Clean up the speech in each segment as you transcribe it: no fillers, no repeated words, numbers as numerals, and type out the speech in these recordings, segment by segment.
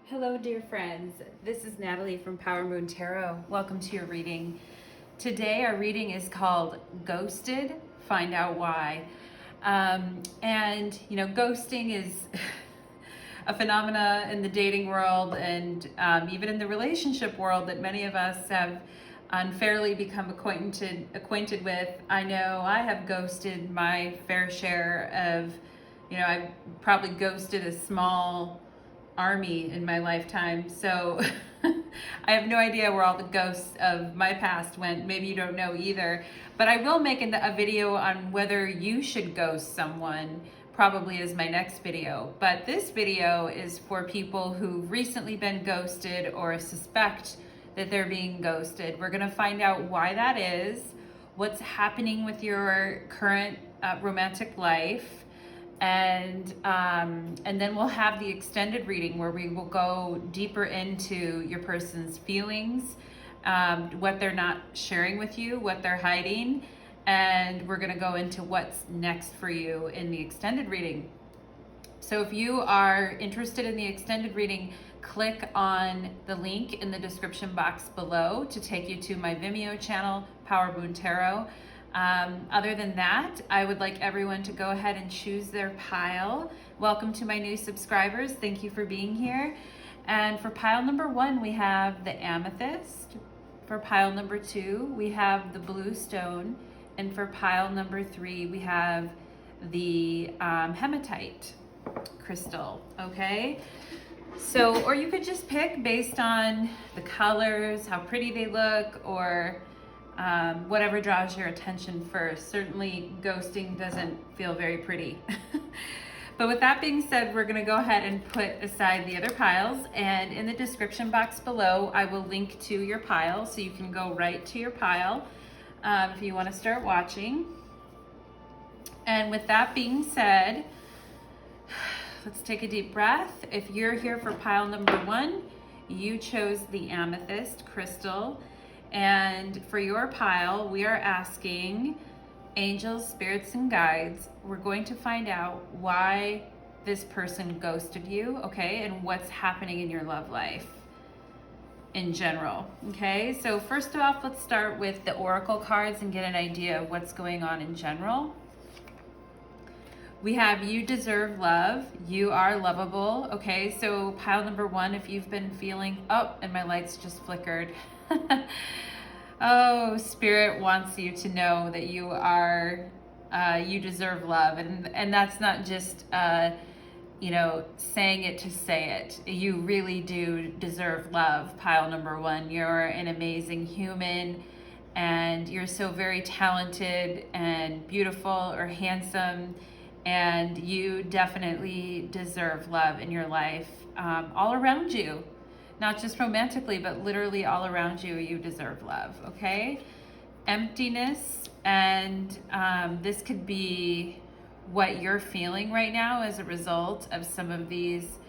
Hello, dear friends. This is Natalie from Power Moon Tarot. Welcome to your reading. Today, our reading is called Ghosted. Find out why. Ghosting is a phenomena in the dating world and even in the relationship world that many of us have unfairly become acquainted with. I know I have ghosted my fair share of, I've probably ghosted a small army in my lifetime. So I have no idea where all the ghosts of my past went. Maybe you don't know either. But I will make a video on whether you should ghost someone, probably as my next video. But this video is for people who've recently been ghosted or suspect that they're being ghosted. We're going to find out why that is, what's happening with your current romantic life, and then we'll have the extended reading where we will go deeper into your person's feelings, what they're not sharing with you, what they're hiding, and we're going to go into what's next for you in the extended reading. So if you are interested in the extended reading, click on the link in the description box below to take you to my Vimeo channel, Power Moon Tarot. Other than that, I would like everyone to go ahead and choose their pile. Welcome to my new subscribers. Thank you for being here. And for pile number 1, we have the Amethyst. For pile number 2, we have the Blue Stone. And for pile number 3, we have the Hematite crystal, okay? So, or you could just pick based on the colors, how pretty they look, or whatever draws your attention first. Certainly ghosting doesn't feel very pretty. But with that being said, we're gonna go ahead and put aside the other piles, and in the description box below, I will link to your pile so you can go right to your pile if you wanna start watching. And with that being said, let's take a deep breath. If you're here for pile number 1, you chose the Amethyst crystal. And for your pile, we are asking angels, spirits, and guides. We're going to find out why this person ghosted you, okay? And what's happening in your love life in general, okay? So first off, let's start with the oracle cards and get an idea of what's going on in general. We have you deserve love. You are lovable, okay? So pile number 1, if you've been feeling, oh, and my lights just flickered. Oh, Spirit wants you to know that you are, you deserve love. And that's not just, saying it to say it. You really do deserve love, pile number 1. You're an amazing human, and you're so very talented and beautiful or handsome, and you definitely deserve love in your life, all around you. Not just romantically, but literally all around you, you deserve love, okay? Emptiness, and this could be what you're feeling right now as a result of some of these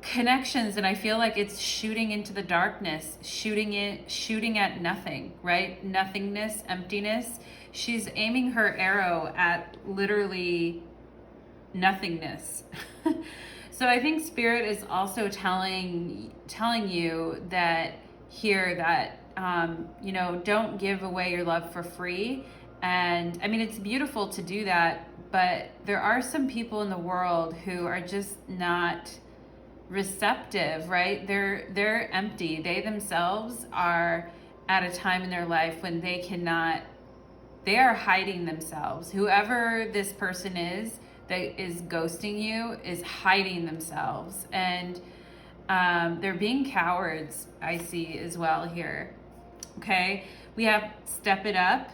connections, and I feel like it's shooting into the darkness, shooting at nothing, right? Nothingness, emptiness. She's aiming her arrow at literally nothingness. So I think Spirit is also telling you that here that, don't give away your love for free. And I mean, it's beautiful to do that, but there are some people in the world who are just not receptive, right? They're empty. They themselves are at a time in their life when they are hiding themselves. Whoever this person is that is ghosting you is hiding themselves, and they're being cowards, I see as well here. Okay, we have step it up.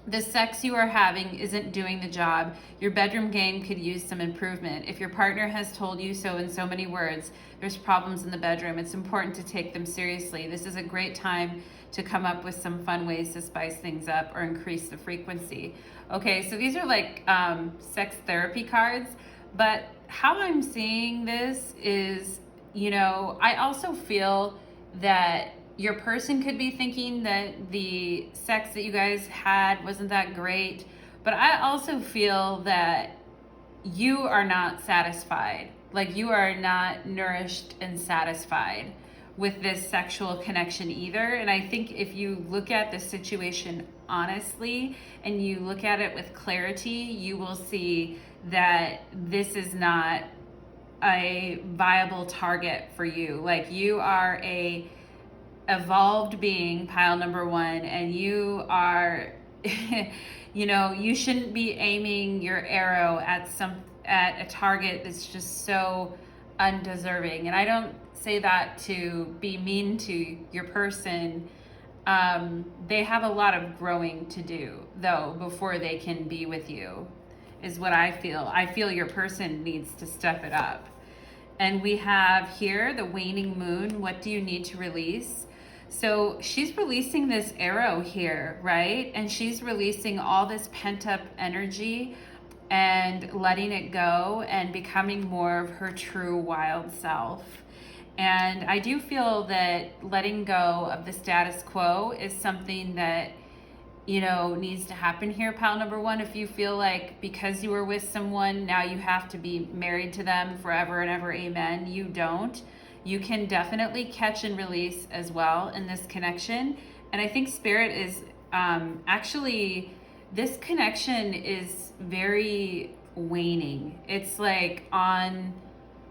The sex you are having isn't doing the job. Your bedroom game could use some improvement. If your partner has told you so in so many words, there's problems in the bedroom. It's important to take them seriously. This is a great time to come up with some fun ways to spice things up or increase the frequency. Okay, so these are like sex therapy cards, but how I'm seeing this is, I also feel that your person could be thinking that the sex that you guys had wasn't that great, but I also feel that you are not satisfied, Like you are not nourished and satisfied with this sexual connection either. And I think if you look at the situation honestly and you look at it with clarity, you will see that this is not a viable target for you. Like you are a evolved being, pile number one, and you are you know, you shouldn't be aiming your arrow at a target that's just so undeserving. And I don't say that to be mean to your person. They have a lot of growing to do though before they can be with you, is what I feel. I feel your person needs to step it up. And we have here the waning moon. What do you need to release? So she's releasing this arrow here, right? And she's releasing all this pent up energy and letting it go and becoming more of her true wild self. And I do feel that letting go of the status quo is something that, you know, needs to happen here, pile number one. If you feel like because you were with someone, now you have to be married to them forever and ever, amen, you don't. You can definitely catch and release as well in this connection. And I think Spirit is actually, this connection is very waning. It's like on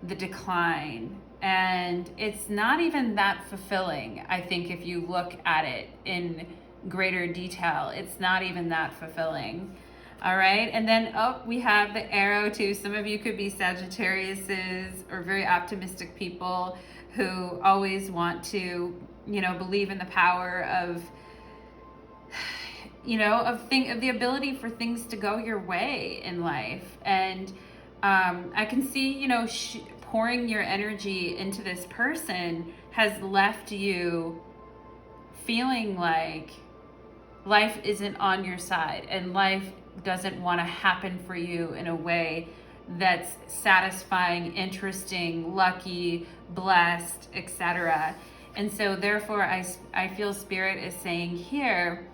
the decline. And it's not even that fulfilling, I think, if you look at it in greater detail. It's not even that fulfilling. All right, and then we have the arrow too. Some of you could be Sagittariuses or very optimistic people who always want to, you know, believe in the power of, you know, of the ability for things to go your way in life. And I can see, you know, pouring your energy into this person has left you feeling like life isn't on your side and life doesn't want to happen for you in a way that's satisfying, interesting, lucky, blessed, etc. And so therefore I feel Spirit is saying here,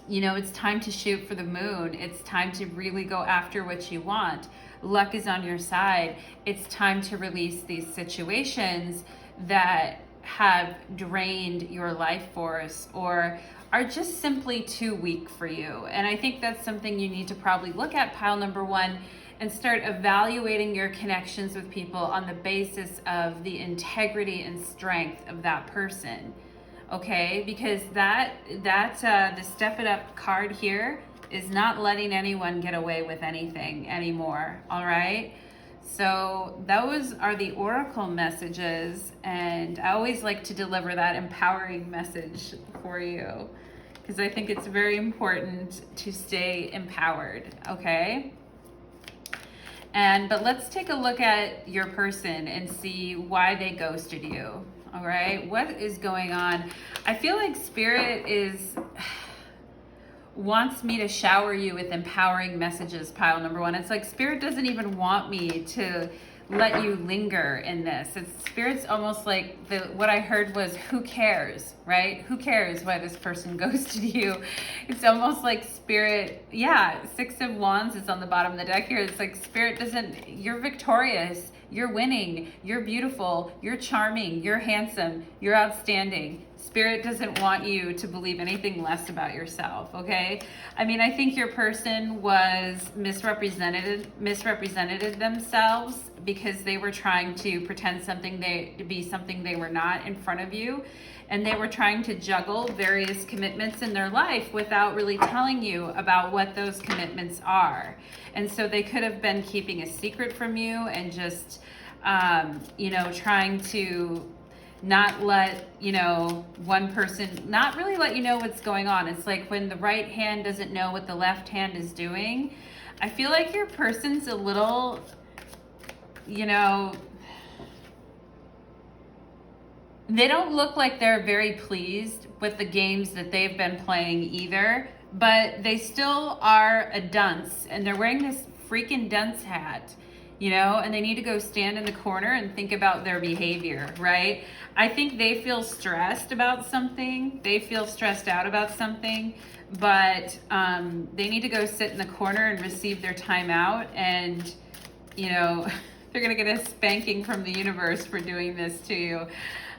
you know, it's time to shoot for the moon. It's time to really go after what you want. Luck is on your side. It's time to release these situations that have drained your life force or are just simply too weak for you. And I think that's something you need to probably look at, pile number one, and start evaluating your connections with people on the basis of the integrity and strength of that person. Okay, because the Step It Up card here is not letting anyone get away with anything anymore. All right, so those are the oracle messages, and I always like to deliver that empowering message for you because I think it's very important to stay empowered. Okay, but let's take a look at your person and see why they ghosted you. All right, what is going on? I feel like Spirit wants me to shower you with empowering messages, pile number one. It's like Spirit doesn't even want me to let you linger in this. Spirit's almost like what I heard was, who cares, right? Who cares why this person ghosted you? It's almost like Spirit, yeah, 6 of Wands is on the bottom of the deck here. It's like Spirit doesn't, you're victorious. You're winning, you're beautiful, you're charming, you're handsome, you're outstanding. Spirit doesn't want you to believe anything less about yourself, okay? I mean, I think your person was misrepresented themselves because they were trying to pretend to be something they were not in front of you. And they were trying to juggle various commitments in their life without really telling you about what those commitments are. And so they could have been keeping a secret from you and just, you know, trying to not let, you know, one person, not really let you know what's going on. It's like when the right hand doesn't know what the left hand is doing. I feel like your person's a little, you know, they don't look like they're very pleased with the games that they've been playing either, but they still are a dunce, and they're wearing this freaking dunce hat, you know, and they need to go stand in the corner and think about their behavior, right? I think they feel stressed about something. They feel stressed out about something, but they need to go sit in the corner and receive their time out and, you know, They're gonna get a spanking from the universe for doing this to you.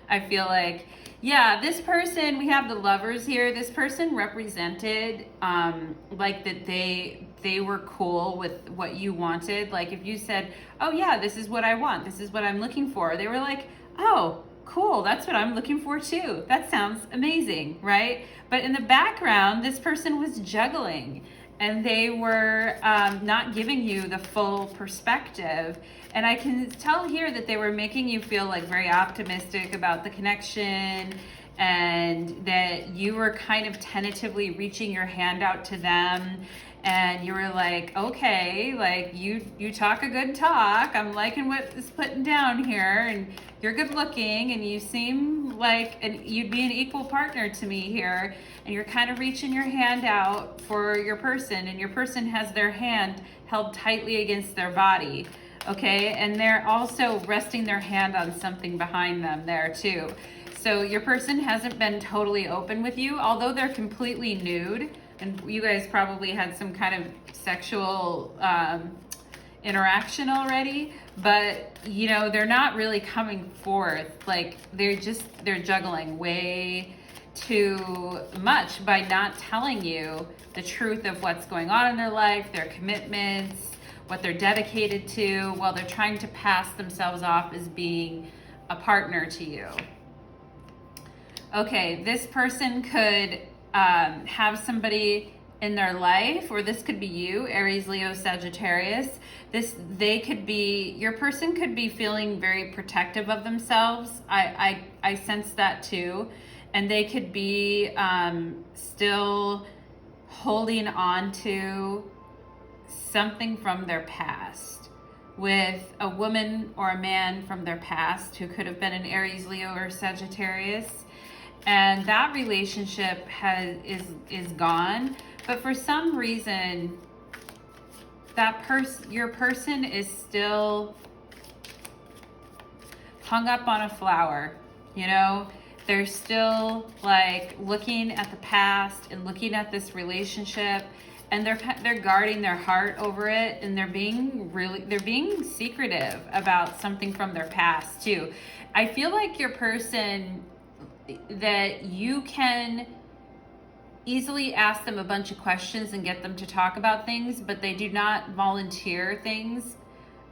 I feel like, yeah, this person, we have the Lovers here. This person represented like that they were cool with what you wanted. Like if you said, oh yeah, this is what I want, this is what I'm looking for, they were like, oh cool, that's what I'm looking for too. That sounds amazing, right? But in the background, this person was juggling and they were not giving you the full perspective. And I can tell here that they were making you feel like very optimistic about the connection, and that you were kind of tentatively reaching your hand out to them, and you were like, okay, like you talk a good talk, I'm liking what is putting down here, and you're good looking, and you seem like you'd be an equal partner to me here, and you're kind of reaching your hand out for your person, and your person has their hand held tightly against their body, okay, and they're also resting their hand on something behind them there too. So your person hasn't been totally open with you, although they're completely nude, and you guys probably had some kind of sexual interaction already, but you know, they're not really coming forth. Like they're juggling way too much by not telling you the truth of what's going on in their life, their commitments, what they're dedicated to, while they're trying to pass themselves off as being a partner to you. Okay, this person could have somebody in their life, or this could be you, Aries, Leo, Sagittarius. Your person could be feeling very protective of themselves. I sense that too. And they could be still holding on to something from their past, with a woman or a man from their past who could have been an Aries, Leo, or Sagittarius. And that relationship is gone, but for some reason, your person is still hung up on a flower. You know, they're still like looking at the past and looking at this relationship, and they're guarding their heart over it, and they're being secretive about something from their past too. I feel like your person, that you can easily ask them a bunch of questions and get them to talk about things, but they do not volunteer things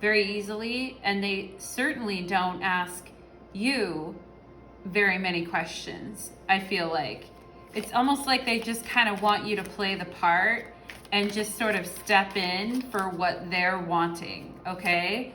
very easily, and they certainly don't ask you very many questions. I feel like it's almost like they just kind of want you to play the part and just sort of step in for what they're wanting, okay?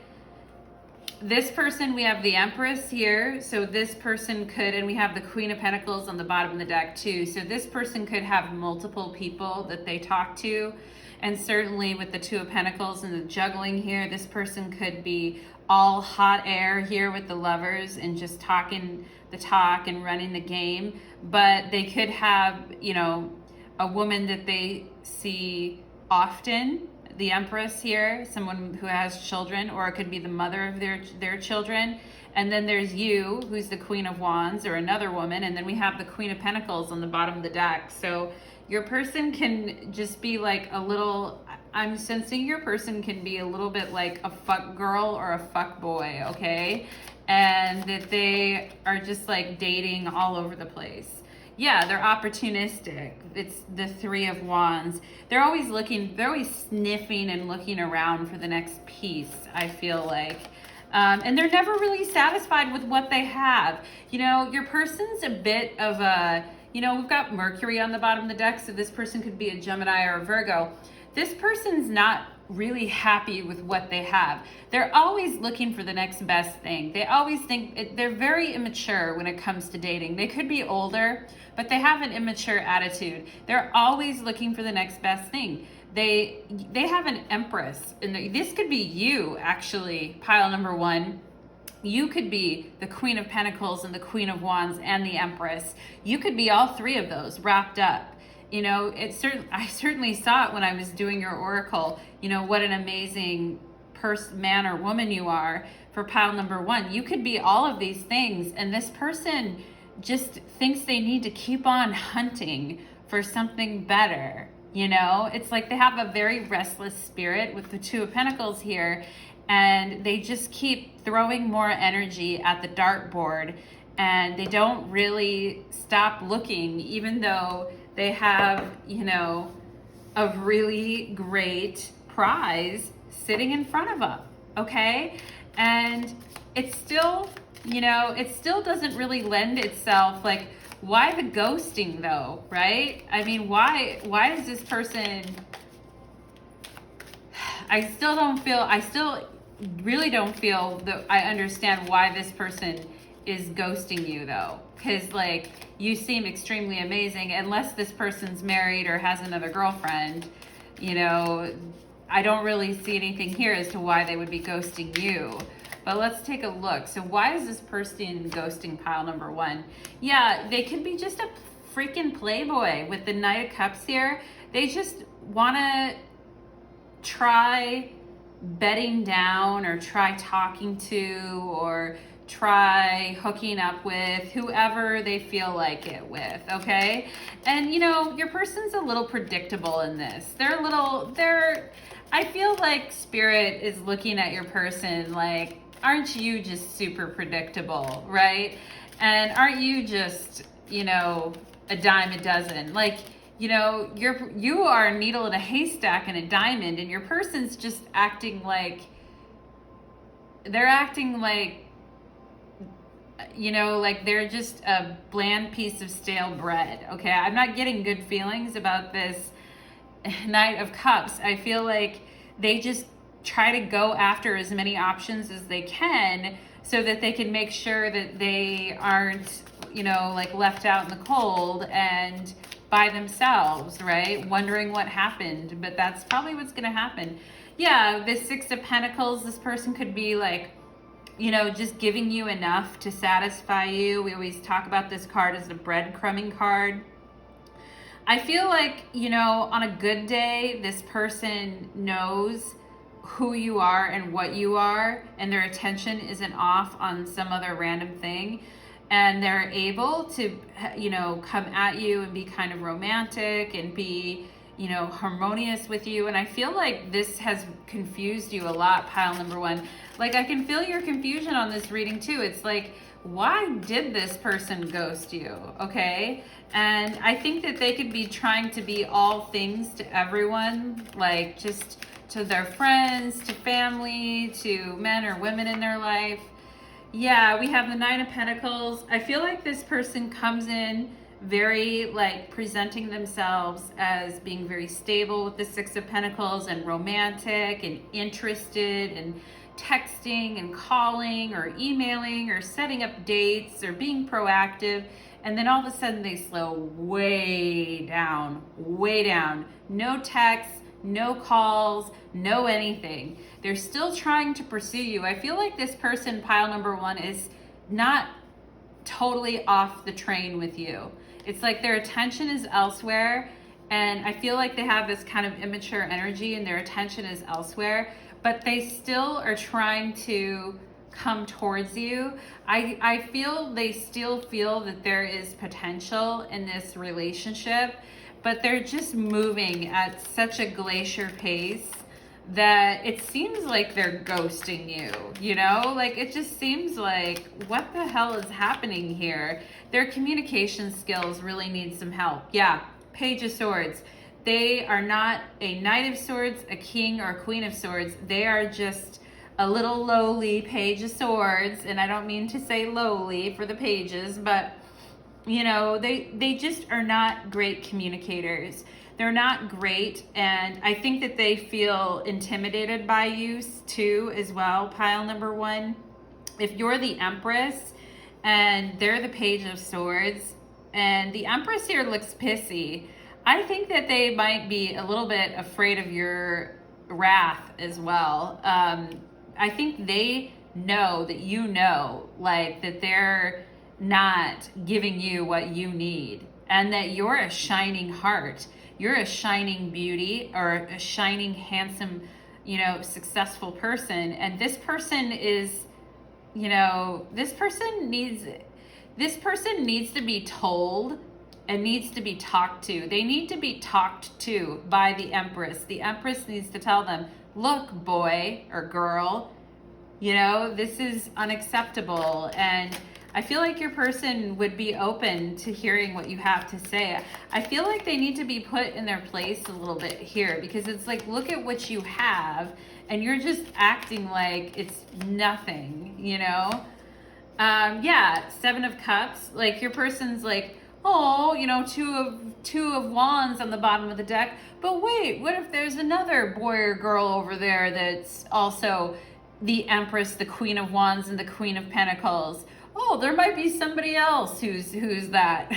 This person, we have the Empress here, so this person could, and we have the Queen of Pentacles on the bottom of the deck too, so this person could have multiple people that they talk to, and certainly with the Two of Pentacles and the juggling here, this person could be all hot air here with the Lovers and just talking the talk and running the game, but they could have, you know, a woman that they see often, the Empress here, someone who has children, or it could be the mother of their children. And then there's you, who's the Queen of Wands, or another woman, and then we have the Queen of Pentacles on the bottom of the deck. So your person can just be like a little, I'm sensing your person can be a little bit like a fuck girl or a fuck boy, okay? And that they are just like dating all over the place. Yeah, they're opportunistic. It's the Three of Wands. They're always sniffing and looking around for the next piece, I feel like. And they're never really satisfied with what they have. You know, your person's a bit of a, you know, we've got Mercury on the bottom of the deck, so this person could be a Gemini or a Virgo. This person's not really happy with what they have. They're always looking for the next best thing. They always think, they're very immature when it comes to dating. They could be older, but they have an immature attitude. They're always looking for the next best thing. They have an Empress, and this could be you, actually, pile number one. You could be the Queen of Pentacles and the Queen of Wands and the Empress. You could be all three of those wrapped up. You know, I certainly saw it when I was doing your oracle. You know, what an amazing man or woman you are for pile number one. You could be all of these things, and this person just thinks they need to keep on hunting for something better. You know, it's like they have a very restless spirit with the Two of Pentacles here, and they just keep throwing more energy at the dartboard, and they don't really stop looking, even though they have, you know, a really great prize sitting in front of them, okay? And it's still, you know, it still doesn't really lend itself, like, why the ghosting though, right? I mean, why is this person, I still really don't feel that I understand why this person is ghosting you though. Because like, you seem extremely amazing, unless this person's married or has another girlfriend, you know, I don't really see anything here as to why they would be ghosting you. But let's take a look. So why is this person ghosting pile number one? Yeah, they could be just a freaking playboy with the Knight of Cups here. They just want to try bedding down, or try talking to, or try hooking up with whoever they feel like it with, okay? And you know, your person's a little predictable in this. I feel like Spirit is looking at your person like, aren't you just super predictable, right? And aren't you just, you know, a dime a dozen? Like, you know, you are a needle in a haystack and a diamond, and your person's just acting like, they're acting like, you know, like they're just a bland piece of stale bread, okay? I'm not getting good feelings about this Knight of Cups. I feel like they just try to go after as many options as they can so that they can make sure that they aren't, you know, like left out in the cold and by themselves, right? Wondering what happened, but that's probably what's going to happen. Yeah, the Six of Pentacles, this person could be like, you know, just giving you enough to satisfy you. We always talk about this card as the breadcrumbing card. I feel like, you know, on a good day, this person knows who you are and what you are, and their attention isn't off on some other random thing. And they're able to, you know, come at you and be kind of romantic and be, you know, harmonious with you. And I feel like this has confused you a lot, pile number one. Like, I can feel your confusion on this reading too. It's like, why did this person ghost you? Okay. And I think that they could be trying to be all things to everyone, like just to their friends, to family, to men or women in their life. Yeah, we have the Nine of Pentacles. I feel like this person comes in very like presenting themselves as being very stable with the Six of Pentacles, and romantic and interested, and texting and calling or emailing or setting up dates or being proactive. And then all of a sudden they slow way down, way down. No texts, no calls, no anything. They're still trying to pursue you. I feel like this person, pile number one, is not totally off the train with you. It's like their attention is elsewhere, and I feel like they have this kind of immature energy and their attention is elsewhere, but they still are trying to come towards you. I feel they still feel that there is potential in this relationship, but they're just moving at such a glacier pace that it seems like they're ghosting you, you know? Like, it just seems like, what the hell is happening here? Their communication skills really need some help. Yeah, Page of Swords. They are not a Knight of Swords, a King, or a Queen of Swords. They are just a little lowly Page of Swords, and I don't mean to say lowly for the pages, but you know, they just are not great communicators. They're not great, and I think that they feel intimidated by you too as well, pile number one. If you're the Empress and they're the Page of Swords, and the Empress here looks pissy, I think that they might be a little bit afraid of your wrath as well. I think they know that you know, like, that they're not giving you what you need, and that you're a shining heart. You're a shining beauty, or a shining, handsome, you know, successful person. And this person is, you know, this person needs to be told and needs to be talked to. They need to be talked to by the Empress. The Empress needs to tell them, look, boy or girl, you know, this is unacceptable. And I feel like your person would be open to hearing what you have to say. I feel like they need to be put in their place a little bit here, because it's like, look at what you have and you're just acting like it's nothing, you know? Yeah, Seven of Cups. Like, your person's like, oh, you know, two of wands on the bottom of the deck. But wait, what if there's another boy or girl over there that's also the Empress, the Queen of Wands, and the Queen of Pentacles? Oh, there might be somebody else who's that.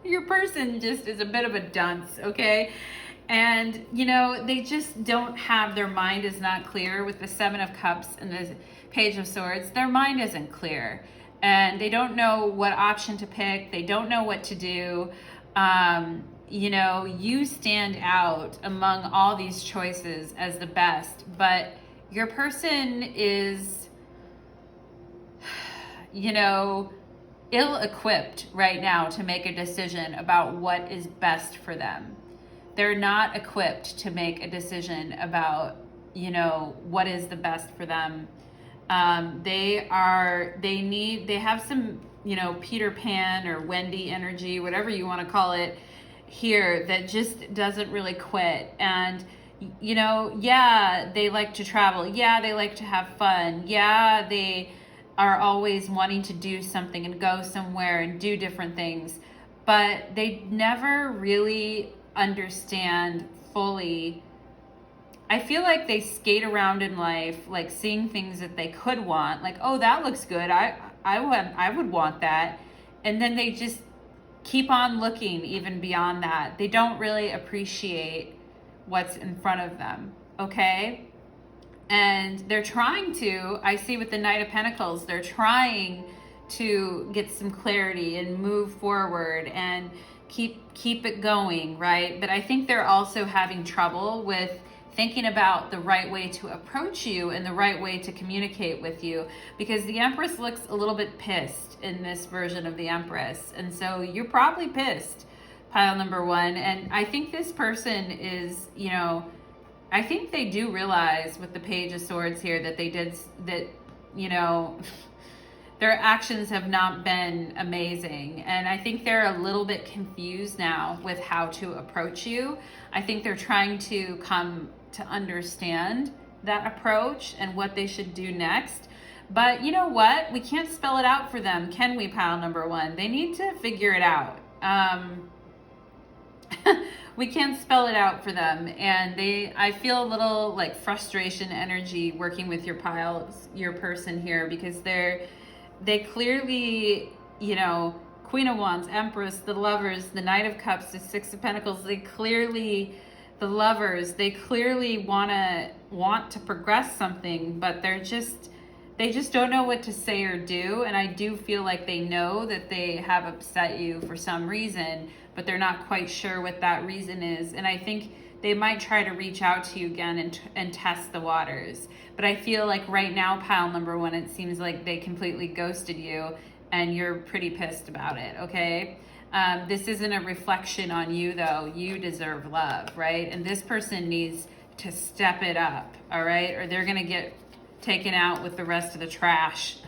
Your person just is a bit of a dunce, okay? And, you know, they just don't have, their mind is not clear with the Seven of Cups and the Page of Swords. Their mind isn't clear. And they don't know what option to pick. They don't know what to do. You know, you stand out among all these choices as the best, but your person is, you know, ill-equipped right now to make a decision about what is best for them. They're not equipped to make a decision about, you know, what is the best for them. They have some, you know, Peter Pan or Wendy energy, whatever you want to call it here, that just doesn't really quit. And, you know, yeah, they like to travel. Yeah, they like to have fun. Yeah, they are always wanting to do something and go somewhere and do different things, but they never really understand fully. I feel like they skate around in life, like seeing things that they could want, like, oh, that looks good. I would want that. And then they just keep on looking even beyond that. They don't really appreciate what's in front of them, okay? And they're trying to, I see with the Knight of Pentacles, they're trying to get some clarity and move forward and keep it going, right? But I think they're also having trouble with thinking about the right way to approach you and the right way to communicate with you, because the Empress looks a little bit pissed in this version of the Empress. And so you're probably pissed, pile number one. And I think this person is, you know, I think they do realize with the Page of Swords here that you know, their actions have not been amazing. And I think they're a little bit confused now with how to approach you. I think they're trying to come to understand that approach and what they should do next. But you know what? We can't spell it out for them, can we, pile number one? They need to figure it out. We can't spell it out for them. And I feel a little like frustration energy working with your person here, because they clearly, you know, Queen of Wands, Empress, the Lovers, the Knight of Cups, the Six of Pentacles, the Lovers, they clearly want to progress something, but they just don't know what to say or do. And I do feel like they know that they have upset you for some reason, but they're not quite sure what that reason is. And I think they might try to reach out to you again and test the waters. But I feel like right now, pile number one, it seems like they completely ghosted you and you're pretty pissed about it, okay? This isn't a reflection on you, though. You deserve love, right? And this person needs to step it up, all right? Or they're going to get taken out with the rest of the trash.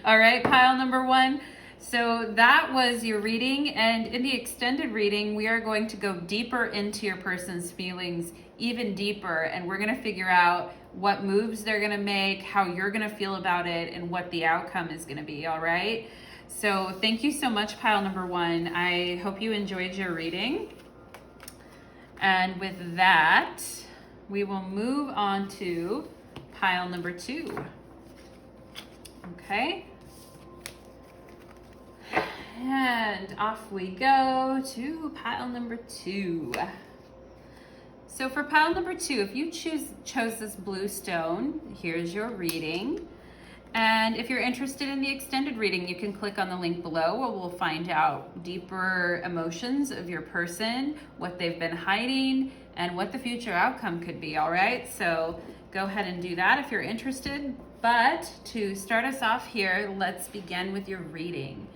All right, pile number one. So that was your reading. And in the extended reading, we are going to go deeper into your person's feelings, even deeper. And we're going to figure out what moves they're going to make, how you're going to feel about it, and what the outcome is going to be, all right? So thank you so much, pile number one. I hope you enjoyed your reading. And with that, we will move on to pile number two. Okay. And off we go to pile number two. So for pile number two, if you chose this blue stone, here's your reading. And if you're interested in the extended reading, you can click on the link below where we'll find out deeper emotions of your person, what they've been hiding, and what the future outcome could be, all right? So go ahead and do that if you're interested. But to start us off here, let's begin with your reading.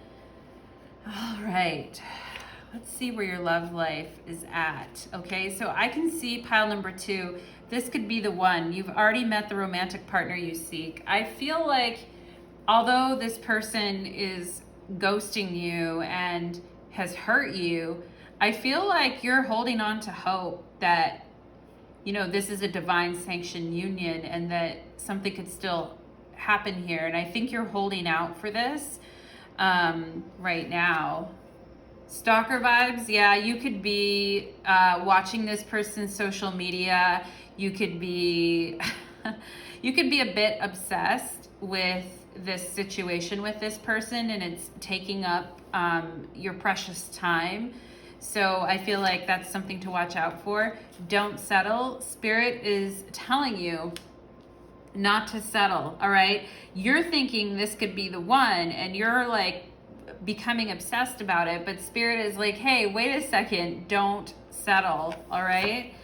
All right, Let's see where your love life is at. Okay, so I can see pile number 2. This could be the one. You've already met the romantic partner you seek. I feel like although this person is ghosting you and has hurt you, I feel like you're holding on to hope that, you know, this is a divine sanctioned union and that something could still happen here. And I think you're holding out for this right now. Stalker vibes, yeah, you could be watching this person's social media. You could be you could be a bit obsessed with this situation with this person, and it's taking up your precious time. So I feel like that's something to watch out for. Don't settle. Spirit is telling you not to settle, all right? You're thinking this could be the one, and you're like becoming obsessed about it, but Spirit is like, hey, wait a second, don't settle, all right?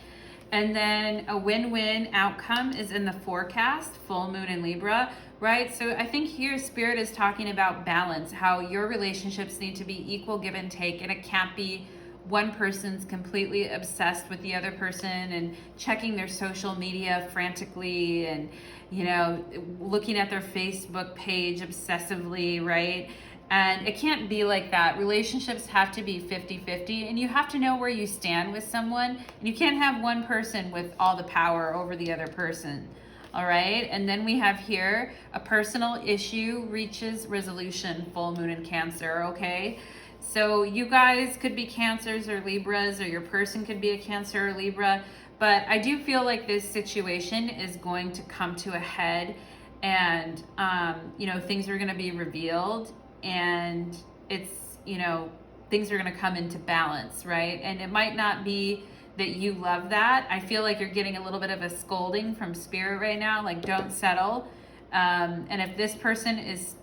And then a win-win outcome is in the forecast, full moon in Libra, right? So I think here Spirit is talking about balance, how your relationships need to be equal give and take, and it can't be one person's completely obsessed with the other person and checking their social media frantically and, you know, looking at their Facebook page obsessively, right? And it can't be like that. Relationships have to be 50-50, and you have to know where you stand with someone, and you can't have one person with all the power over the other person. All right, and then we have here a personal issue reaches resolution, full moon in Cancer, okay? So you guys could be Cancers or Libras, or your person could be a Cancer or Libra, but I do feel like this situation is going to come to a head, and you know, things are going to be revealed, and it's, you know, things are going to come into balance, right? And it might not be that you love that. I feel like you're getting a little bit of a scolding from Spirit right now, like don't settle. And if this person is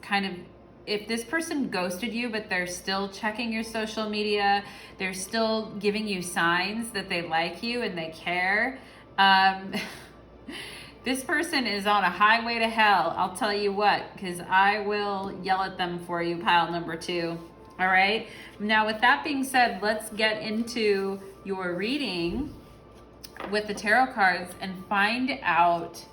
if this person ghosted you, but they're still checking your social media, they're still giving you signs that they like you and they care, this person is on a highway to hell, I'll tell you what, because I will yell at them for you, pile number 2. All right. Now, with that being said, let's get into your reading with the tarot cards and find out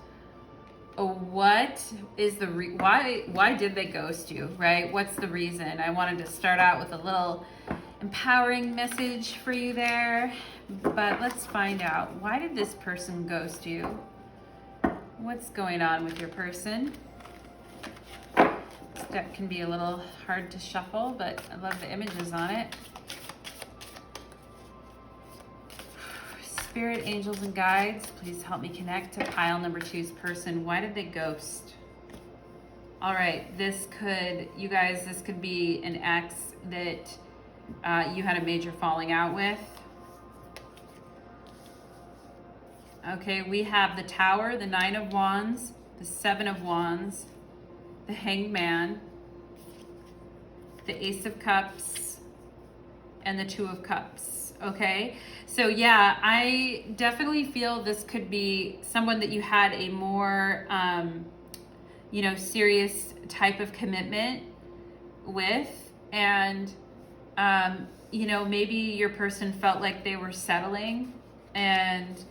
what is the why did they ghost you, right? What's the reason? I wanted to start out with a little empowering message for you there, but let's find out, why did this person ghost you? What's going on with your person? This deck can be a little hard to shuffle, but I love the images on it. Spirit, angels, and guides, please help me connect to pile number 2's person. Why did they ghost? All right, this could be an ex that you had a major falling out with. Okay, we have the Tower, the 9 of Wands, the 7 of Wands, the Hanged Man, the Ace of Cups, and the 2 of Cups. Okay, so yeah, I definitely feel this could be someone that you had a more, you know, serious type of commitment with, and, you know, maybe your person felt like they were settling, and,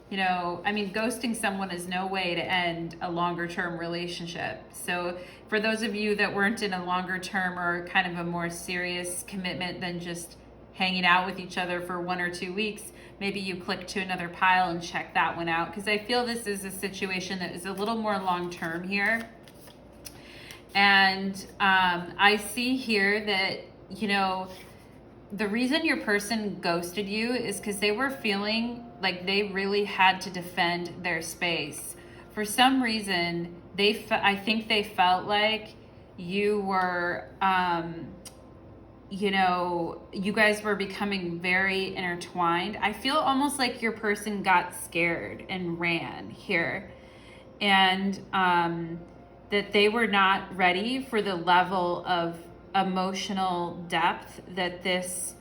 you know, I mean, ghosting someone is no way to end a longer term relationship. So for those of you that weren't in a longer term or kind of a more serious commitment than just hanging out with each other for 1 or 2 weeks, maybe you click to another pile and check that one out, because I feel this is a situation that is a little more long term here. And I see here that, you know, the reason your person ghosted you is because they were feeling like they really had to defend their space. For some reason, I think they felt like you were, you know, you guys were becoming very intertwined. I feel almost like your person got scared and ran here, and that they were not ready for the level of emotional depth that this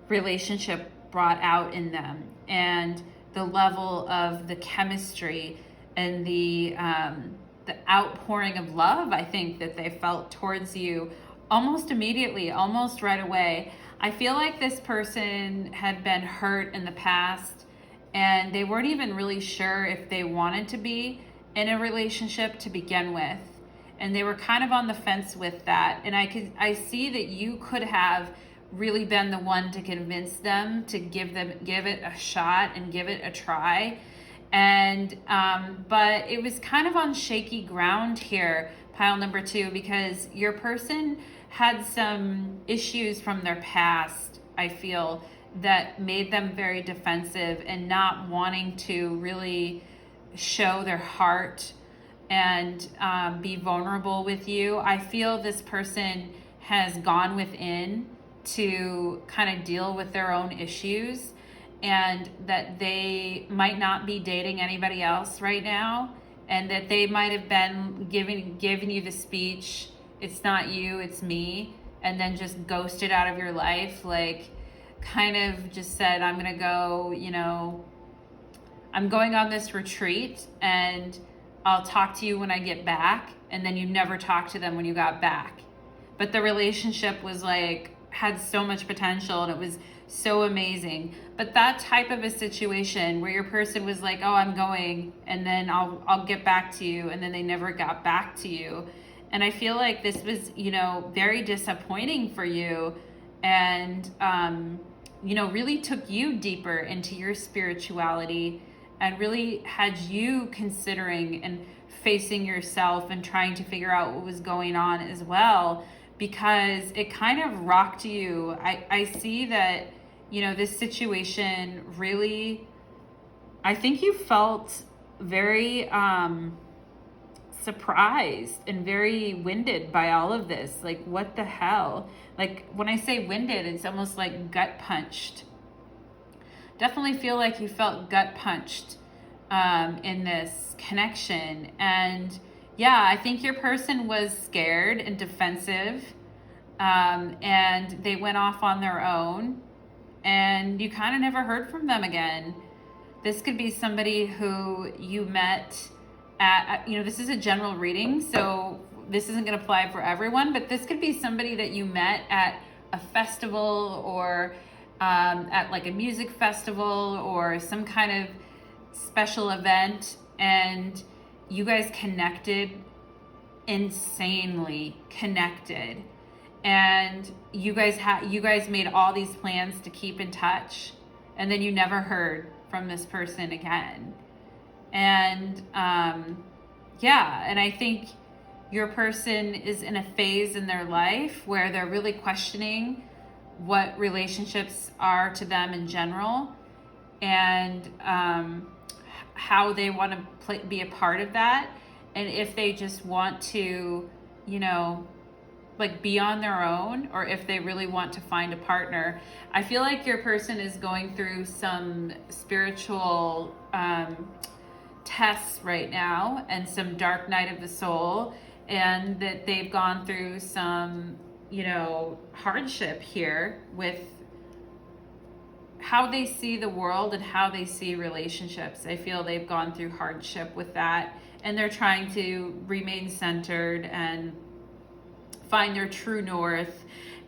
relationship brought out in them, and the level of the chemistry and the outpouring of love I think that they felt towards you almost immediately, almost right away. I feel like this person had been hurt in the past and they weren't even really sure if they wanted to be in a relationship to begin with. And they were kind of on the fence with that. And I see that you could have really been the one to convince them to give it a shot and give it a try. And but it was kind of on shaky ground here, pile number 2, because your person had some issues from their past, I feel, that made them very defensive and not wanting to really show their heart and be vulnerable with you. I feel this person has gone within to kind of deal with their own issues, and that they might not be dating anybody else right now, and that they might have been giving you the speech, it's not you, it's me, and then just ghosted out of your life, like kind of just said, I'm gonna go, I'm going on this retreat and I'll talk to you when I get back, and then you never talked to them when you got back. But the relationship was like, had so much potential and it was so amazing. But that type of a situation where your person was like, oh, I'm going and then I'll get back to you, and then they never got back to you. And I feel like this was, very disappointing for you, and really took you deeper into your spirituality and really had you considering and facing yourself and trying to figure out what was going on as well, because it kind of rocked you. I see that, this situation really, I think you felt very surprised and very winded by all of this. Like, what the hell? Like, when I say winded, it's almost like gut punched. Definitely feel like you felt gut punched in this connection. And yeah, I think your person was scared and defensive, and they went off on their own, and you kind of never heard from them again. This could be somebody who you met at, this is a general reading, so this isn't going to apply for everyone, but this could be somebody that you met at a festival, or at like a music festival or some kind of special event, and you guys connected, insanely connected, and you guys made all these plans to keep in touch, and then you never heard from this person again. And and I think your person is in a phase in their life where they're really questioning what relationships are to them in general, and how they want to be a part of that, and if they just want to, be on their own, or if they really want to find a partner. I feel like your person is going through some spiritual tests right now, and some dark night of the soul, and that they've gone through some, hardship here with how they see the world and how they see relationships. I feel they've gone through hardship with that, and they're trying to remain centered and find their true north,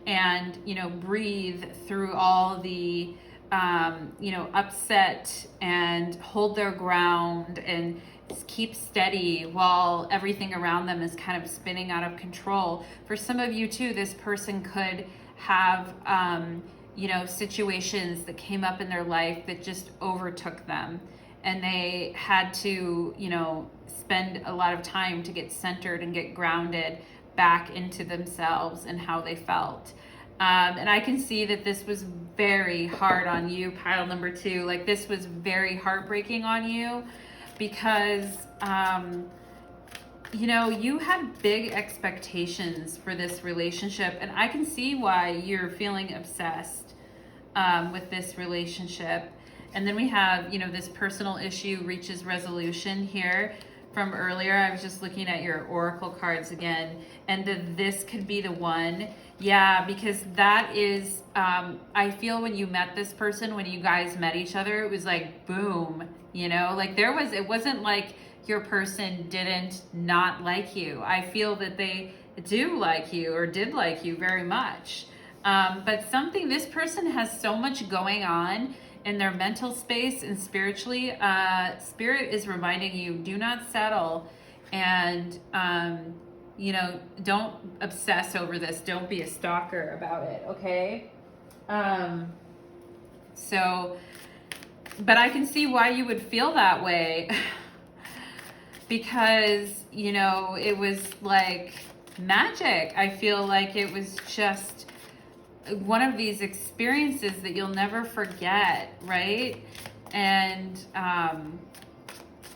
and breathe through all the upset, and hold their ground and keep steady while everything around them is kind of spinning out of control. For some of you too, this person could have situations that came up in their life that just overtook them, and they had to spend a lot of time to get centered and get grounded back into themselves and how they felt. And I can see that this was very hard on you, pile number 2. Like, this was very heartbreaking on you, because you had big expectations for this relationship, and I can see why you're feeling obsessed with this relationship. And then we have, this personal issue reaches resolution here from earlier. I was just looking at your oracle cards again, and this could be the one. Yeah, because that is, I feel when you met this person, when you guys met each other, it was like, boom, like it wasn't like your person didn't not like you. I feel that they do like you, or did like you very much. But this person has so much going on in their mental space and spiritually. Spirit is reminding you, do not settle, and don't obsess over this. Don't be a stalker about it, okay? So, but I can see why you would feel that way. Because, it was like magic. I feel like it was just one of these experiences that you'll never forget, right? And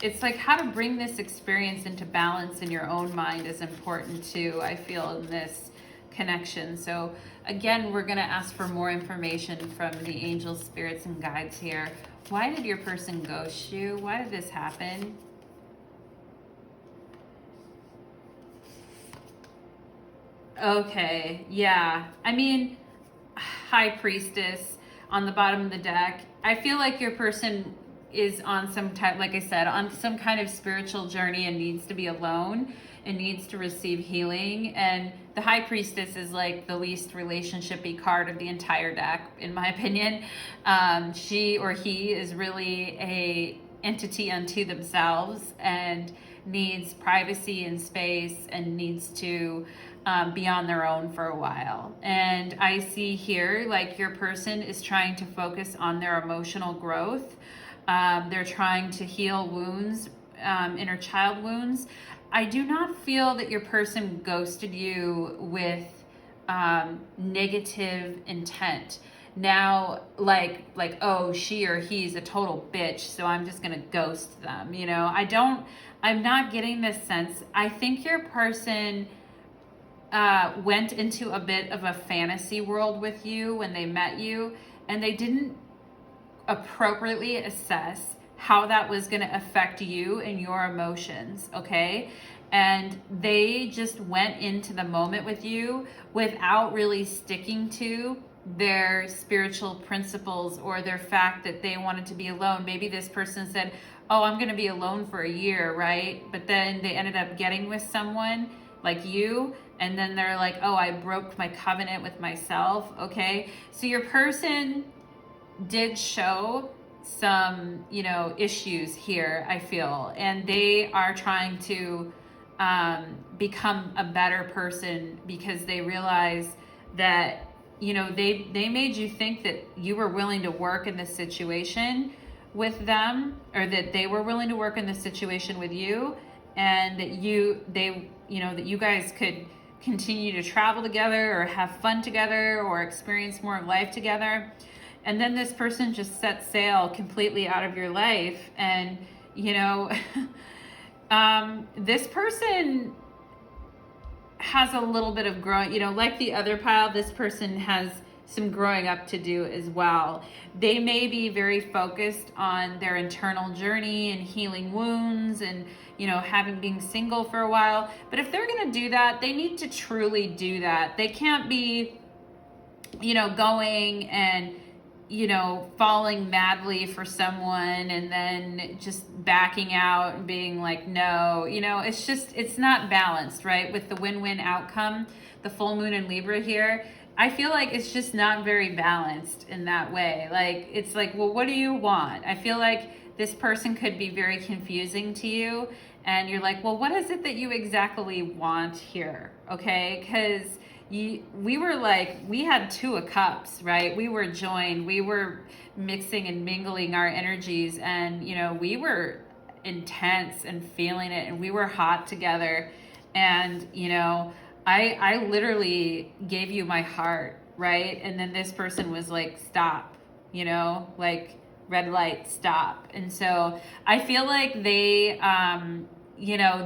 it's like how to bring this experience into balance in your own mind is important too, I feel, in this connection. So again, we're going to ask for more information from the angels, spirits, and guides here. Why did your person ghost you? Why did this happen? Okay, yeah. I mean, High Priestess on the bottom of the deck. I feel like your person is on some type, like I said, on some kind of spiritual journey and needs to be alone and needs to receive healing. And the High Priestess is like the least relationship-y card of the entire deck, in my opinion. She or he is really a entity unto themselves and needs privacy and space and needs to be on their own for a while. And I see here, like, your person is trying to focus on their emotional growth. They're trying to heal wounds, inner child wounds. I do not feel that your person ghosted you with negative intent. Now, like, oh, she or he's a total bitch, so I'm just gonna ghost them. I'm not getting this sense. I think your person went into a bit of a fantasy world with you when they met you, and they didn't appropriately assess how that was going to affect you and your emotions, okay? And they just went into the moment with you without really sticking to their spiritual principles or their fact that they wanted to be alone. Maybe this person said, oh, I'm going to be alone for a year, right? But then they ended up getting with someone like you, and then they're like, oh, I broke my covenant with myself, okay? So your person did show some, issues here, I feel, and they are trying to become a better person because they realize that, they made you think that you were willing to work in this situation with them, or that they were willing to work in this situation with you, and that that you guys could continue to travel together or have fun together or experience more of life together. And then this person just set sail completely out of your life. And, this person has a little bit of growing, like the other pile, this person has some growing up to do as well. They may be very focused on their internal journey and healing wounds and, having been single for a while. But if they're going to do that, they need to truly do that. They can't be, going and, falling madly for someone and then just backing out and being like, no, it's not balanced, right? With the win-win outcome, the full moon in Libra here, I feel like it's just not very balanced in that way. Like, it's like, well, what do you want? I feel like this person could be very confusing to you, and you're like, well, what is it that you exactly want here? Okay, because we had 2 of cups, right? We were joined, we were mixing and mingling our energies, and we were intense and feeling it, and we were hot together. And I literally gave you my heart, right? And then this person was like, stop, like, red light, stop. And so I feel like they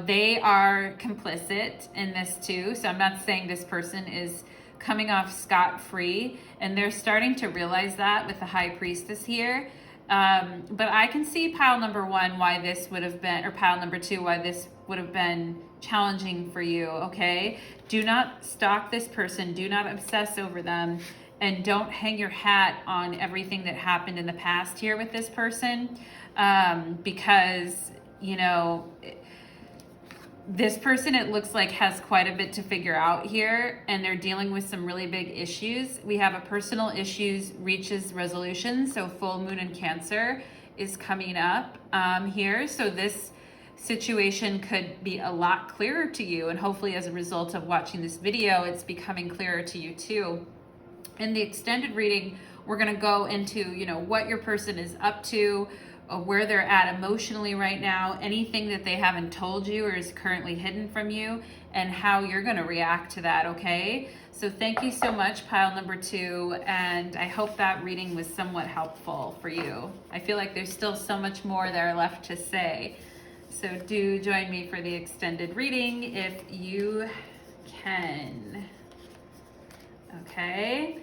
they are complicit in this too. So I'm not saying this person is coming off scot-free, and they're starting to realize that with the High Priestess here. But I can see pile number 1 why this would have been, or pile number 2 why this would have been challenging for you, okay? Do not stalk this person. Do not obsess over them. And don't hang your hat on everything that happened in the past here with this person, because, This person, it looks like, has quite a bit to figure out here, and they're dealing with some really big issues. We have a personal issues reaches resolution, so full moon in Cancer is coming up here. So this situation could be a lot clearer to you, and hopefully as a result of watching this video, it's becoming clearer to you too. In the extended reading, we're going to go into, you know, what your person is up to, where they're at emotionally right now, anything that they haven't told you or is currently hidden from you, and how you're going to react to that, okay? So thank you so much, pile number 2, and I hope that reading was somewhat helpful for you. I feel like there's still so much more there left to say. So do join me for the extended reading if you can. Okay?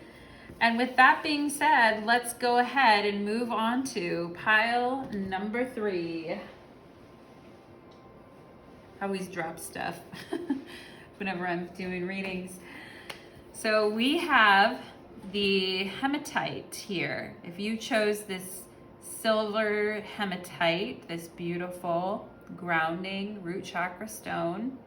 And with that being said, let's go ahead and move on to pile number 3. I always drop stuff whenever I'm doing readings. So we have the Hematite here. If you chose this silver Hematite, this beautiful grounding root chakra stone,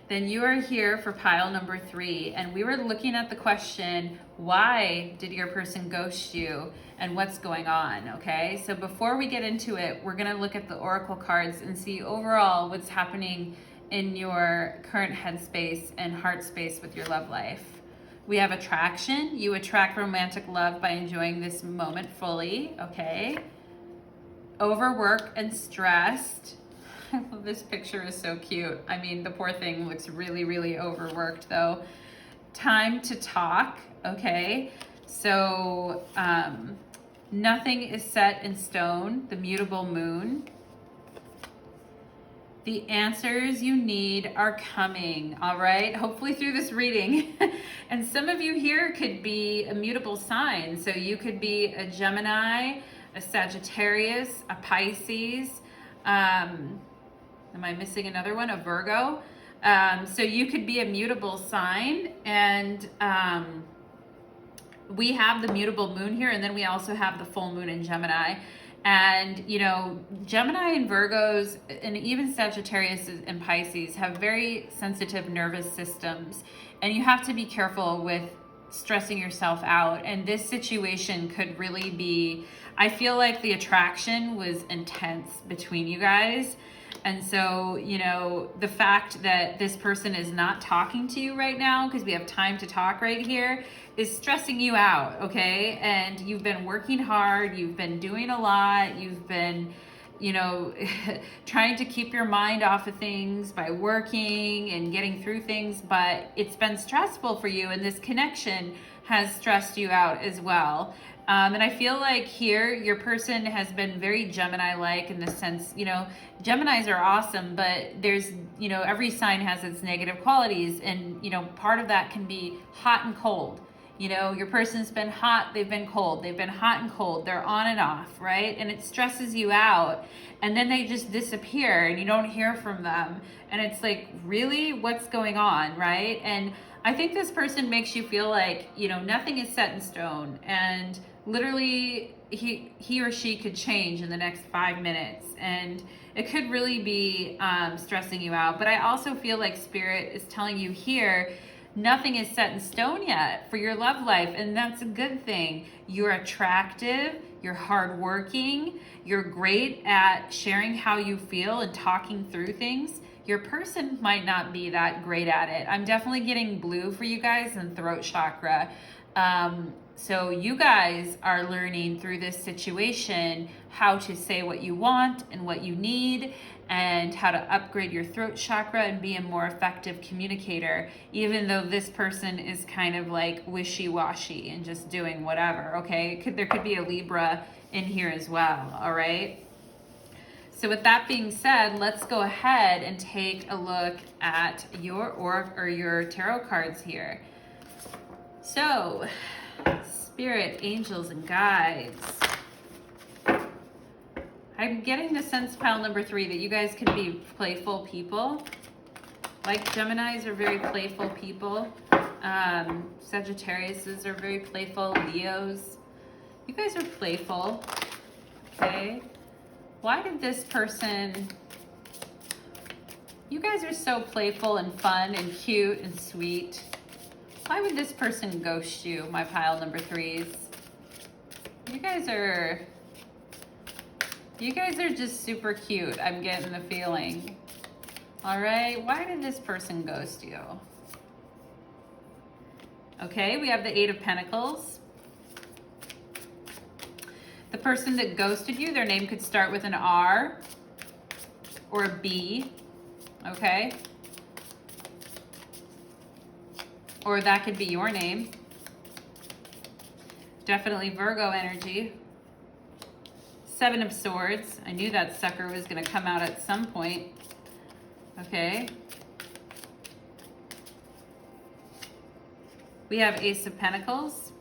then you are here for pile number 3. And we were looking at the question, why did your person ghost you and what's going on, okay? So before we get into it, we're gonna look at the oracle cards and see overall what's happening in your current headspace and heart space with your love life. We have attraction. You attract romantic love by enjoying this moment fully, okay? Overworked and stressed. I love this picture, is so cute. I mean, the poor thing looks really, really overworked though. Time to talk, okay? So nothing is set in stone, the mutable moon. The answers you need are coming, all right? Hopefully through this reading. And some of you here could be a mutable sign. So you could be a Gemini, a Sagittarius, a Pisces, am I missing another one? A Virgo. So you could be a mutable sign, and we have the mutable moon here, and then we also have the full moon in Gemini. And, you know, Gemini and Virgos, and even Sagittarius and Pisces have very sensitive nervous systems, and you have to be careful with stressing yourself out. And this situation could really be, I feel like the attraction was intense between you guys. And so, you know, the fact that this person is not talking to you right now, because we have time to talk right here, is stressing you out, okay? And you've been working hard, you've been doing a lot, you've been, you know, trying to keep your mind off of things by working and getting through things, but it's been stressful for you, and this connection has stressed you out as well. And I feel like here your person has been very Gemini-like in the sense, you know, Geminis are awesome, but there's, you know, every sign has its negative qualities, and, you know, part of that can be hot and cold. You know, your person's been hot, they've been cold, they've been hot and cold, they're on and off, right? And it stresses you out, and then they just disappear and you don't hear from them. And it's like, really, what's going on, right? And I think this person makes you feel like, you know, nothing is set in stone, and literally he or she could change in the next 5 minutes, and it could really be stressing you out. But I also feel like Spirit is telling you here, nothing is set in stone yet for your love life, and that's a good thing. You're attractive, you're hardworking, you're great at sharing how you feel and talking through things. Your person might not be that great at it. I'm definitely getting blue for you guys and throat chakra. So you guys are learning through this situation how to say what you want and what you need, and how to upgrade your throat chakra and be a more effective communicator, even though this person is kind of like wishy-washy and just doing whatever, okay? There could be a Libra in here as well, all right? So with that being said, let's go ahead and take a look at your tarot cards here. So, Spirit, angels, and guides. I'm getting the sense, pile number 3, that you guys can be playful people. Like Geminis are very playful people. Sagittariuses are very playful. Leos. You guys are playful. Okay. Why did this person You guys are so playful and fun and cute and sweet. Why would this person ghost you, my pile number threes? You guys are just super cute. I'm getting the feeling. All right, why did this person ghost you? Okay, we have the Eight of Pentacles. The person that ghosted you, their name could start with an R or a B, okay? Or that could be your name. Definitely Virgo energy. Seven of Swords. I knew that sucker was going to come out at some point. Okay. We have Ace of Pentacles.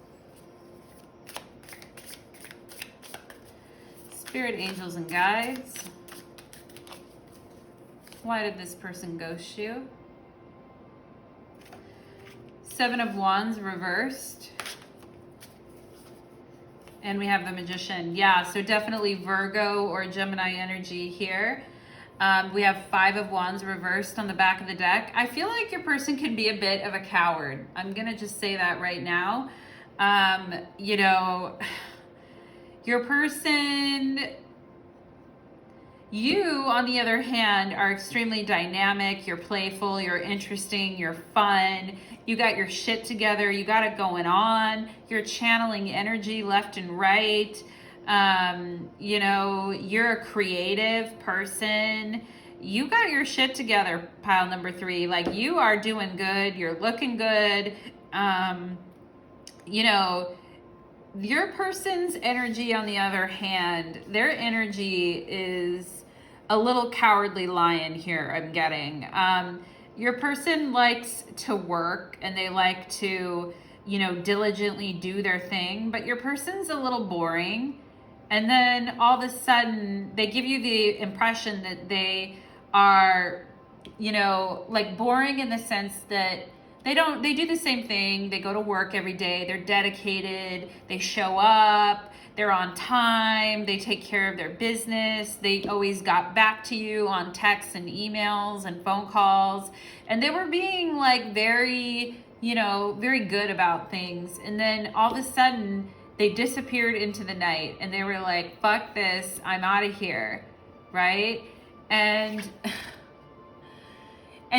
Spirit, angels, and guides. Why did this person ghost you? Seven of Wands reversed. And we have the Magician. Yeah, so definitely Virgo or Gemini energy here. We have Five of Wands reversed on the back of the deck. I feel like your person can be a bit of a coward. I'm going to just say that right now. You know, your person, you, on the other hand, are extremely dynamic. You're playful, you're interesting, you're fun. You got your shit together. You got it going on. You're channeling energy left and right. You know, you're a creative person. You got your shit together, pile number three. Like, you are doing good. You're looking good. You know, your person's energy, on the other hand, their energy is a little cowardly lion here, I'm getting. Your person likes to work and they like to, you know, diligently do their thing, but your person's a little boring. And then all of a sudden they give you the impression that they are, you know, like boring in the sense that they do the same thing. They go to work every day. They're dedicated. They show up. They're on time. They take care of their business. They always got back to you on texts and emails and phone calls. And they were being like very, you know, very good about things. And then all of a sudden they disappeared into the night and they were like, fuck this, I'm out of here, right? And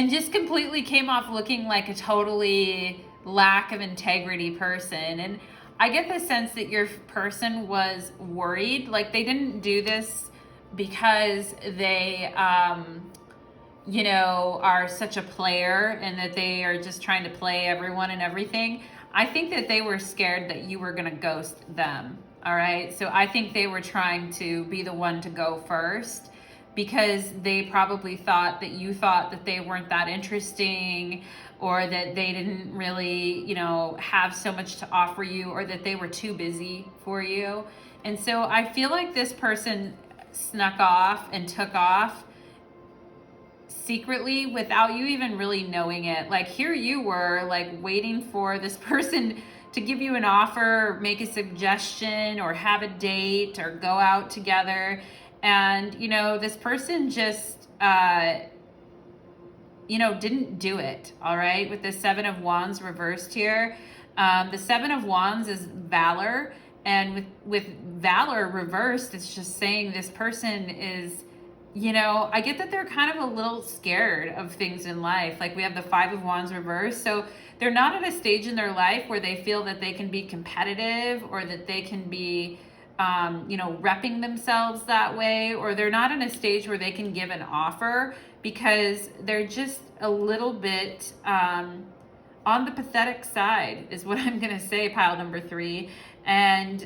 just completely came off looking like a totally lack of integrity person. And I get the sense that your person was worried. Like, they didn't do this because they, you know, are such a player and that they are just trying to play everyone and everything. I think that they were scared that you were going to ghost them. All right. So I think they were trying to be the one to go first, because they probably thought that you thought that they weren't that interesting, or that they didn't really, you know, have so much to offer you, or that they were too busy for you. And so I feel like this person snuck off and took off secretly without you even really knowing it. Like, here you were, like, waiting for this person to give you an offer, or make a suggestion, or have a date, or go out together. And, you know, this person just, you know, didn't do it, all right? With the Seven of Wands reversed here. The Seven of Wands is valor. And with valor reversed, it's just saying this person is, you know, I get that they're kind of a little scared of things in life. Like, we have the Five of Wands reversed. So they're not at a stage in their life where they feel that they can be competitive, or that they can be, you know, repping themselves that way, or they're not in a stage where they can give an offer, because they're just a little bit on the pathetic side, is what I'm going to say, pile number three. And,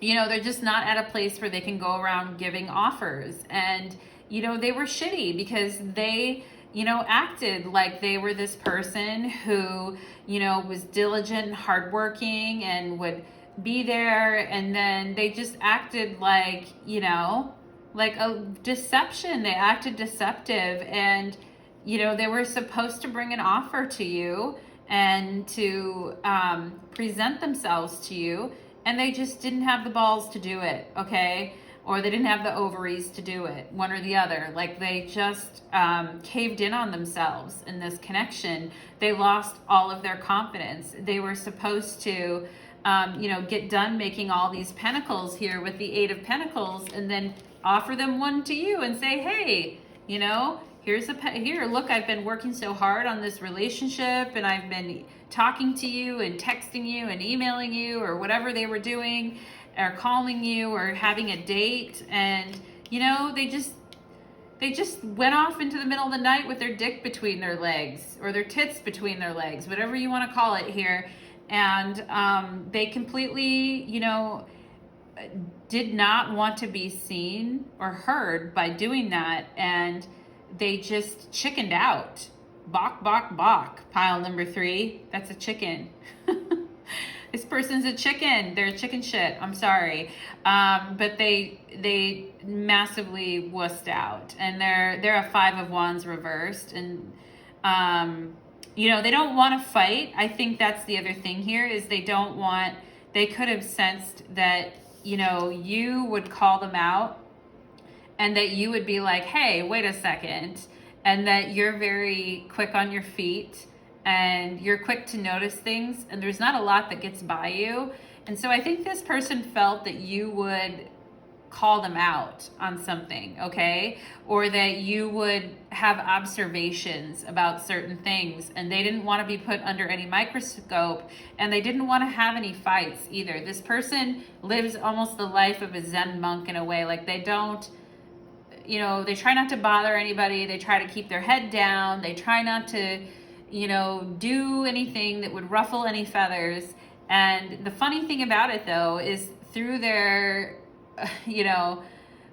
you know, they're just not at a place where they can go around giving offers. And, you know, they were shitty because they, you know, acted like they were this person who, you know, was diligent and hardworking and would be there. And then they just acted like, you know, like a deception. They acted deceptive. And, you know, they were supposed to bring an offer to you and to present themselves to you, and they just didn't have the balls to do it, okay? or they didn't have the ovaries to do it, one or the other. Like they just caved in on themselves in this connection. They lost all of their confidence. They were supposed to, get done making all these pentacles here with the Eight of Pentacles, and then offer them one to you and say, hey, here, look, I've been working so hard on this relationship, and I've been talking to you and texting you and emailing you, or whatever they were doing, or calling you, or having a date. And, they just went off into the middle of the night with their dick between their legs, or their tits between their legs, whatever you want to call it here. And they completely, did not want to be seen or heard by doing that. And they just chickened out. Bok, bok, bok. Pile number 3. That's a chicken. This person's a chicken. They're a chicken shit. I'm sorry. But they massively wussed out. And they're a 5 of Wands reversed. And, they don't want to fight. I think that's the other thing here, is they could have sensed that, you would call them out, and that you would be like, hey, wait a second. And that you're very quick on your feet, and you're quick to notice things, and there's not a lot that gets by you. And so I think this person felt that you would call them out on something, okay? Or that you would have observations about certain things, and they didn't want to be put under any microscope, and they didn't want to have any fights either. This person lives almost the life of a Zen monk in a way. Like they don't, they try not to bother anybody. They try to keep their head down. They try not to, do anything that would ruffle any feathers. And the funny thing about it, though, is through their,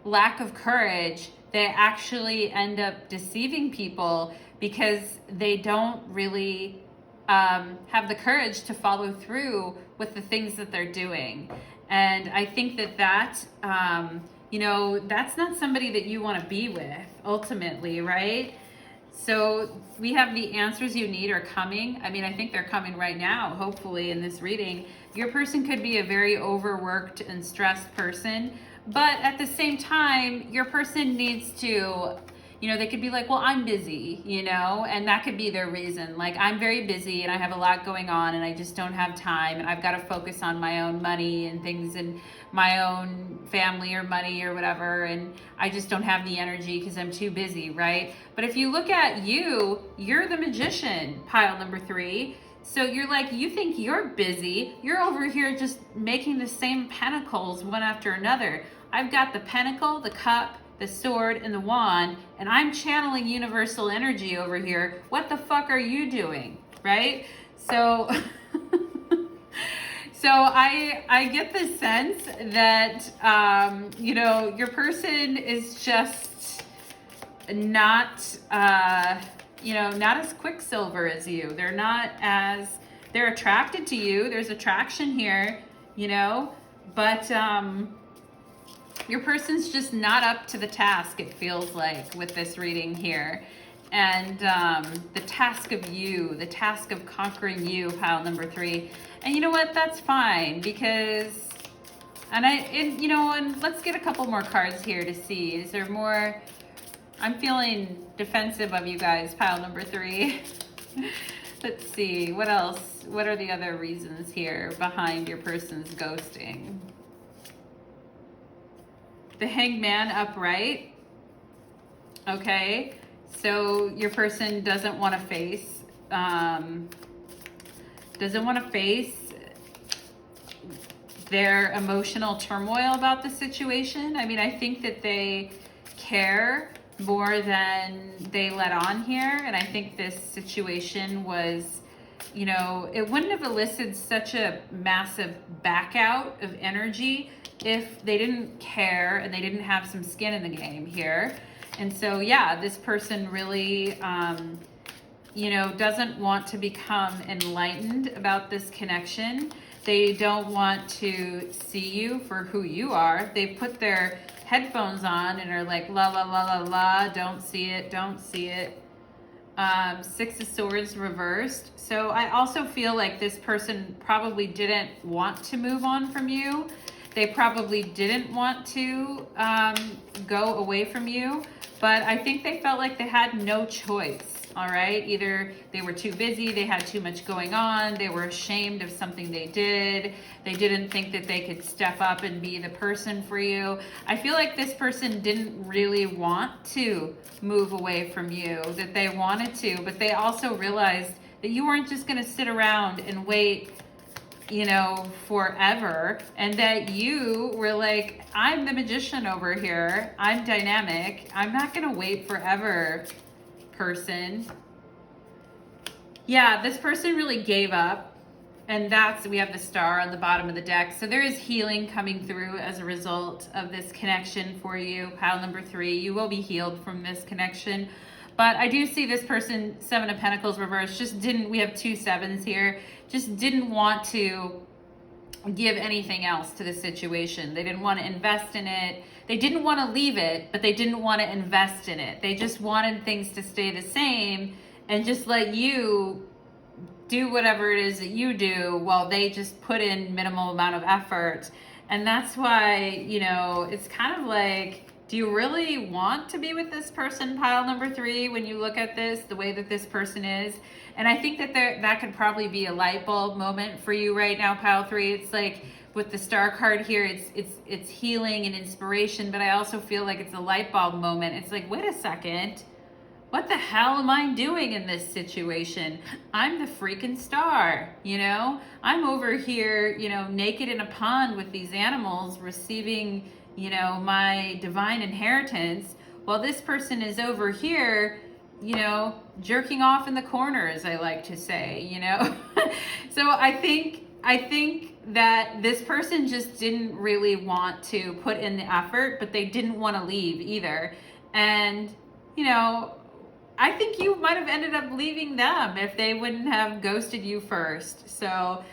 lack of courage, they actually end up deceiving people, because they don't really have the courage to follow through with the things that they're doing. And I think that that's not somebody that you want to be with ultimately, right? So we have the answers you need are coming. I mean, I think they're coming right now, hopefully, in this reading. Your person could be a very overworked and stressed person, but at the same time, your person needs to, they could be like, well, I'm busy, and that could be their reason. Like, I'm very busy and I have a lot going on and I just don't have time, and I've got to focus on my own money and things, and my own family or money or whatever, and I just don't have the energy because I'm too busy, right? But if you look at you're the magician, pile number 3. So you're like, you think you're busy. You're over here just making the same pentacles one after another. I've got the pentacle, the cup, the sword, and the wand, and I'm channeling universal energy over here. What the fuck are you doing, right? So, so I get the sense that, your person is just not, not as quicksilver as you. They're attracted to you. There's attraction here, but, your person's just not up to the task, it feels like, with this reading here. And the task of conquering you, pile number 3. And you know what? That's fine, because, and let's get a couple more cards here to see. Is there more? I'm feeling defensive of you guys, pile number 3. Let's see, what else? What are the other reasons here behind your person's ghosting? The Hanged Man upright. Okay, so your person doesn't want to face, their emotional turmoil about the situation. I mean, I think that they care more than they let on here, and I think this situation was, it wouldn't have elicited such a massive back out of energy if they didn't care and they didn't have some skin in the game here. And so, yeah, this person really, doesn't want to become enlightened about this connection. They don't want to see you for who you are. They put their headphones on and are like, la, la, la, la, la, don't see it, don't see it. 6 of Swords reversed. So I also feel like this person probably didn't want to move on from you. They probably didn't want to go away from you, but I think they felt like they had no choice. All right, either they were too busy, they had too much going on, they were ashamed of something they did, they didn't think that they could step up and be the person for you. I feel like this person didn't really want to move away from you, that they wanted to, but they also realized that you weren't just going to sit around and wait, you know, forever, and that you were like, I'm the magician over here, I'm dynamic, I'm not going to wait forever, person. Yeah, this person really gave up, and we have the star on the bottom of the deck. So there is healing coming through as a result of this connection for you, pile number 3. You will be healed from this connection. But I do see this person, 7 of Pentacles reversed, we have 2 sevens here, just didn't want to give anything else to the situation. They didn't want to invest in it. They didn't want to leave it, but they didn't want to invest in it. They just wanted things to stay the same and just let you do whatever it is that you do while they just put in minimal amount of effort. And that's why, you know, it's kind of like, do you really want to be with this person, pile number 3, when you look at this, the way that this person is? And I think that that could probably be a light bulb moment for you right now, pile 3. It's like with the star card here, it's healing and inspiration, but I also feel like it's a light bulb moment. It's like, wait a second, what the hell am I doing in this situation? I'm the freaking star, you know? I'm over here, you know, naked in a pond with these animals receiving, you know, my divine inheritance, while this person is over here, you know, jerking off in the corner, as I like to say, you know? So I think that this person just didn't really want to put in the effort, but they didn't want to leave either. And, you know, I think you might have ended up leaving them if they wouldn't have ghosted you first. So,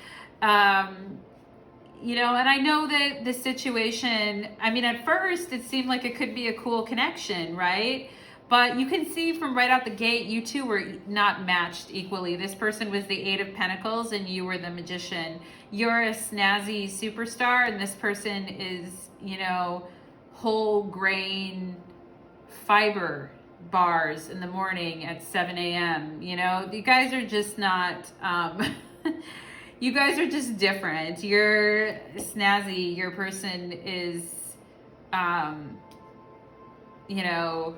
you know, and I know that the situation, I mean, at first it seemed like it could be a cool connection, right? But you can see from right out the gate, you two were not matched equally. This person was the 8 of Pentacles and you were the Magician. You're a snazzy superstar and this person is, you know, whole grain fiber bars in the morning at 7 a.m. You know, you guys are just not, you guys are just different. You're snazzy. Your person is, you know,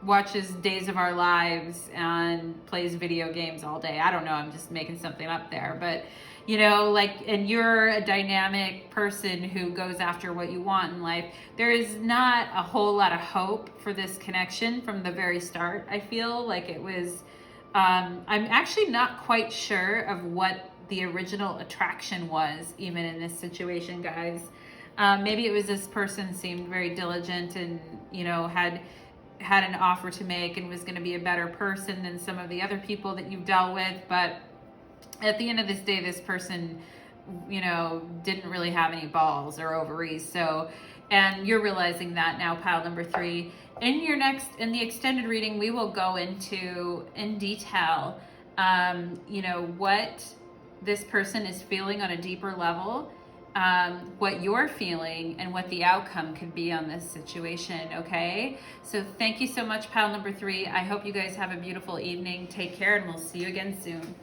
watches Days of Our Lives and plays video games all day. I don't know, I'm just making something up there. But, you know, like, and you're a dynamic person who goes after what you want in life. There is not a whole lot of hope for this connection from the very start. I feel like it was, I'm actually not quite sure of what the original attraction was, even in this situation, guys. Maybe it was this person seemed very diligent and, you know, had an offer to make and was going to be a better person than some of the other people that you've dealt with. But at the end of this day, this person, you know, didn't really have any balls or ovaries. So, and you're realizing that now, pile number 3. In the extended reading, we will go into in detail, you know, what this person is feeling on a deeper level, what you're feeling, and what the outcome could be on this situation, okay? So thank you so much, pile number 3. I hope you guys have a beautiful evening. Take care, and we'll see you again soon.